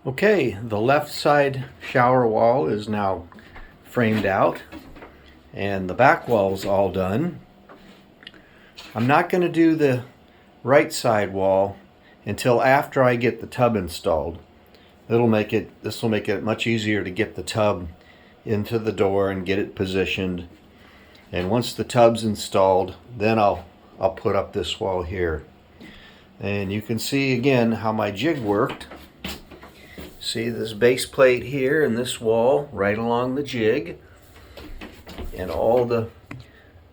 Okay, the left side shower wall is now framed out and the back wall is all done. I'm not going to do the right side wall until after I get the tub installed. This will make it much easier to get the tub into the door and get it positioned. And once the tub's installed, then I'll put up this wall here. And you can see again how my jig worked. See this base plate here and this wall right along the jig, and all the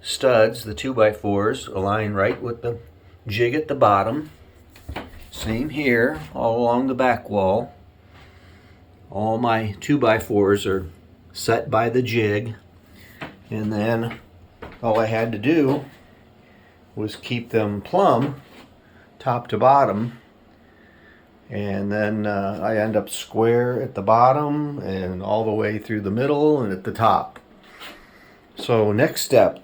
studs, the 2x4s, align right with the jig at the bottom. Same here, all along the back wall. All my 2x4s are set by the jig, and then all I had to do was keep them plumb top to bottom, and then I end up square at the bottom and all the way through the middle and at the top. So next step,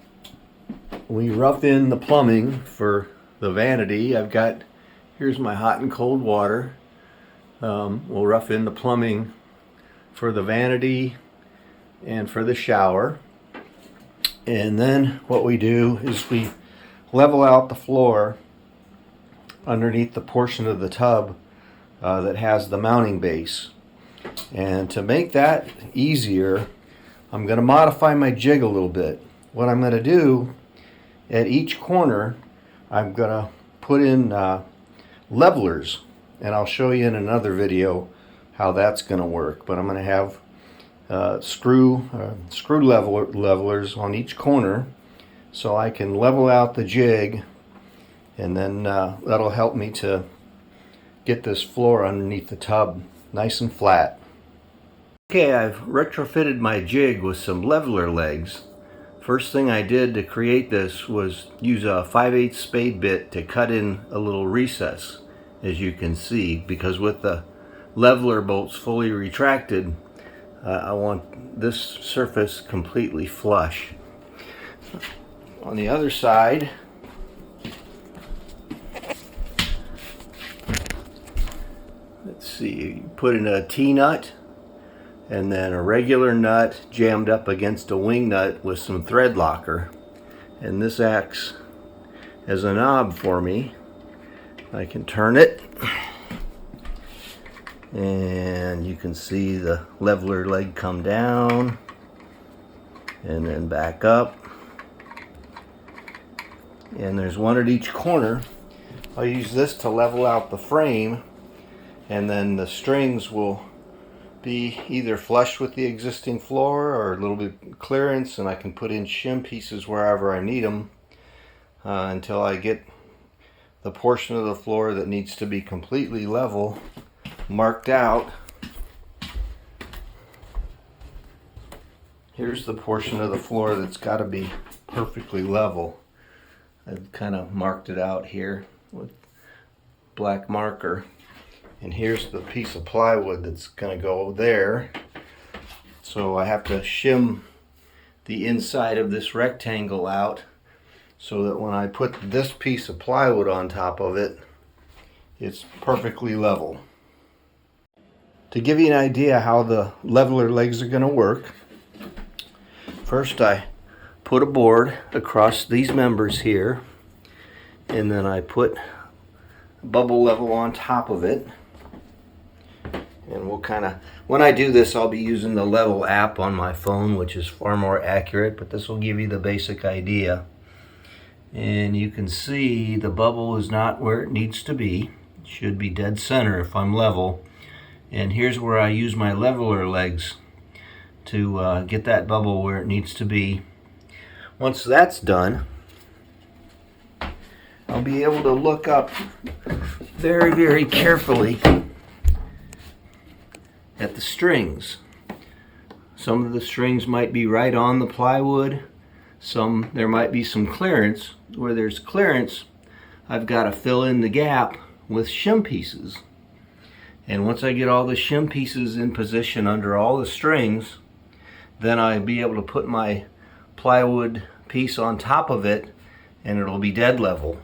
we rough in the plumbing for the vanity. Here's my hot and cold water. We'll rough in the plumbing for the vanity and for the shower. And then what we do is we level out the floor underneath the portion of the tub that has the mounting base. And to make that easier, I'm going to modify my jig a little bit. What I'm going to do at each corner, I'm going to put in levelers, and I'll show you in another video how that's going to work. But I'm going to have screw levelers on each corner so I can level out the jig, and then that'll help me to get this floor underneath the tub nice and flat. Okay, I've retrofitted my jig with some leveler legs. First thing I did to create this was use a 5/8 spade bit to cut in a little recess, as you can see, because with the leveler bolts fully retracted, I want this surface completely flush. On the other side, let's see, you put in a T-nut and then a regular nut jammed up against a wing nut with some thread locker. And this acts as a knob for me. I can turn it and you can see the leveler leg come down and then back up. And there's one at each corner. I'll use this to level out the frame, and then the strings will be either flush with the existing floor or a little bit clearance, and I can put in shim pieces wherever I need them until I get the portion of the floor that needs to be completely level marked out. Here's the portion of the floor that's got to be perfectly level. I've kind of marked it out here with black marker. And here's the piece of plywood that's going to go there. So I have to shim the inside of this rectangle out so that when I put this piece of plywood on top of it, it's perfectly level. To give you an idea how the leveler legs are going to work, first I put a board across these members here, and then I put bubble level on top of it. And we'll when I do this, I'll be using the Level app on my phone, which is far more accurate, but this will give you the basic idea. And you can see the bubble is not where it needs to be. It should be dead center if I'm level. And here's where I use my leveler legs to get that bubble where it needs to be. Once that's done, I'll be able to look up very, very carefully at the strings. Some of the strings might be right on the plywood. There might be some clearance. Where there's clearance, I've got to fill in the gap with shim pieces. And once I get all the shim pieces in position under all the strings, then I'll be able to put my plywood piece on top of it, and it'll be dead level.